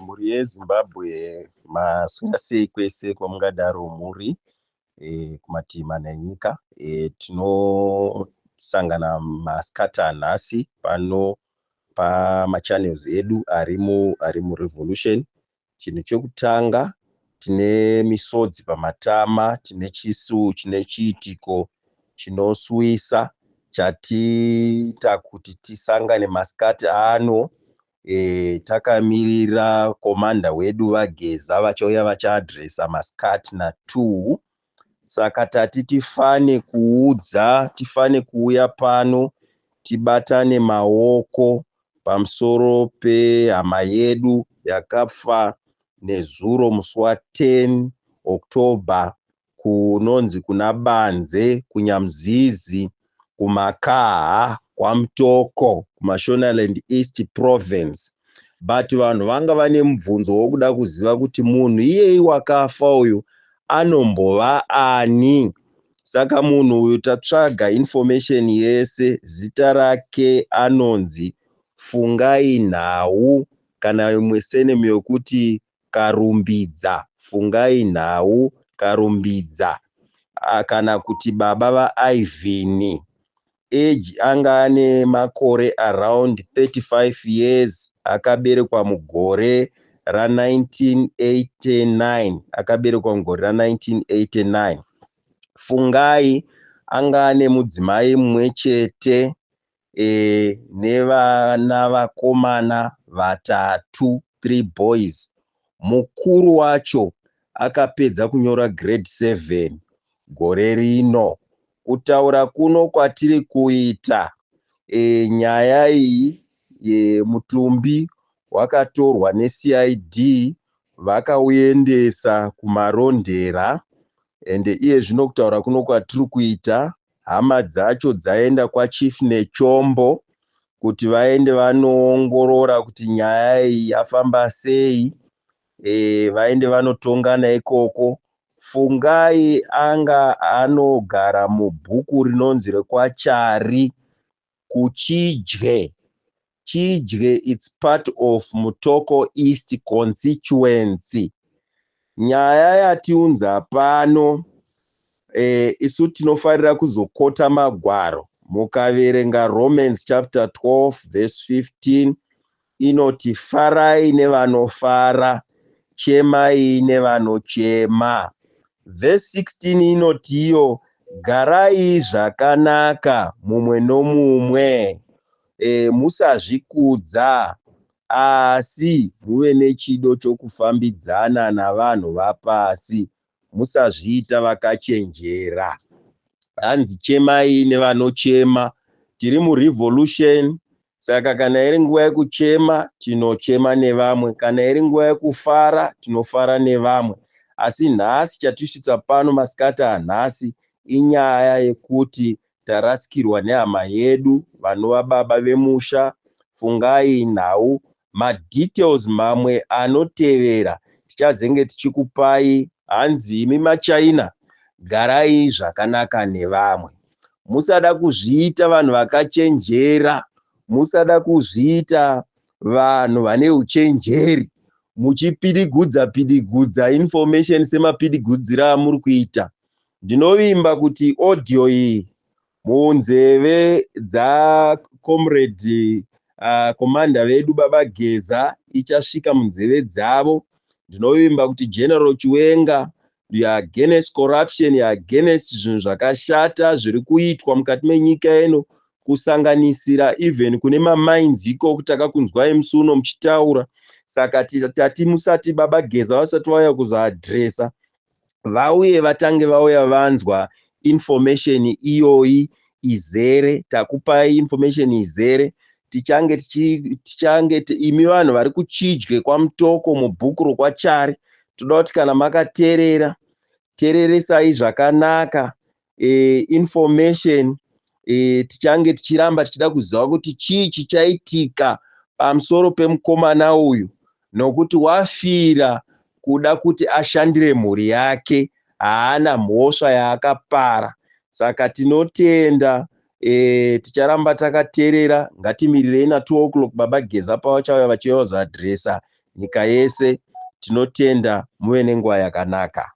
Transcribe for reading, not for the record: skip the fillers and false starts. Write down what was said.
mhuri yeZimbabwe maswera sei kwese kwamungadaro muri kumativi mana enyika. Tinosangana masikati anhasi pano pamachannels edu ari muRevolution. Chinhu chekutanga, tine misodzi pamatama, tine chiitiko chinoswisa chatiita kuti tisangane masikati ano. Takamirira komanda wedu vaGeza vachauya vachiadhiresa masikati na2. Saka tati tifane kuuya pano tibatane maoko pamusoro pehama yedu yakafa nezuro musi wa10 October kunonzi kuna Banze, kuNyamzizi, kuMakaha, kwaMutoko, kuMashonaland East Province. But vanhu vanga vane mubvunzo wokuda kuziva kuti munhu iyeye wakafa uyu anombova ani. Saka munhu uyu tatsvaga information yese. Zita rake anonzi Fungai Nhau, kana imwe senemi yokuti Karumbidza. Fungai Nhau Karumbidza, kana kuti baba vaIvhini. Age anga ane makore around 35 years. Akaberekwa mugore ra1989. Fungai anga ane mudzimai mumwe chete nevana vakomana vatatu, 3 boys. Mukuru wacho akapedza kunyora grade 7 gore rino. Kutaura kuno kwatiri kuita, nyaya iyi yemutumbi wakatorwa neCID vakauendesa kumarondera. Ende iye zvino kutaura kuno kwatiri kuita, hama dzacho dzaenda kwaChief Nechombo kuti vaende vanoongorora kuti nyaya iyi yafamba sei. Vaende vanotongana ikoko. Fungai anga anogara mubhuku rinonzi rekwaChari kuChidye. Chidye it's part of Mutoko East constituency. Nyaya yatiunza pano, isu tinofarira kuzokota magwaro. Mukaverenga Romans chapter 12 verse 15 inoti farai nevanofara, chemai nevanochema. Verse 16 inoti iyo garai zvakanaka mumwe nomumwe, musazvikudza asi muve nechido chokufambidzana navanhu vapasi, musazviita vakachenjera. Hanzi chemai nevanochema. Tiri muRevolution, saka kana iri nguva yekuchema tinochema nevamwe, kana iri nguva yekufara tinofara nevamwe. Asi nhasi chatisvitsa pano masikati anhasi inyaya yekuti tarasikirwa nehama yedu vanova baba vemusha Fungai Nhau. Madetails mamwe anotevera tichazenge tichikupai. Hanzi imi maChina, garai zvakanaka nevamwe. Musada kuzviita vanhu vakachenjera, musada kuzviita vanhu vane uchenjeri, muchipidigudza information semapidigudzira amuri kuita. Ndinovimba kuti audio iyi munzeve dzaComrade komanda vedu baba Geza ichasvika munzeve dzavo. Ndinovimba kuti General Chiwenga, you are against corruption, you are against zvinhu zvakashata zviri kuitwa mukati menyika ino, kusanganisira even kune mamines iko kutakakunzwai musi uno muchitaura. Saka tati musati baba Geza vasati vauya kuzoadhiresa, vauye vatange vauya vanzwa information iyoyi izere. Takupai information izere. Tichange imi vanhu vari kuChidye kwaMutoko mubhuku rokwaChari, toda kuti kana makateerera, teereresai zvakanaka information. Tichange tichiramba tichida kuziva kuti chii chichaitika pamusoro pemukomana uyu, nokuti wafira kuda kuti ashandire mhuri yake, haana mhosva yaakapara. Saka tinotenda, ticharamba takateerera. Ngatimirirei na2 o'clock baba Geza pavachauya vachivaudza adhiresa nyika yese. Tinotenda muve nenguva yakanaka.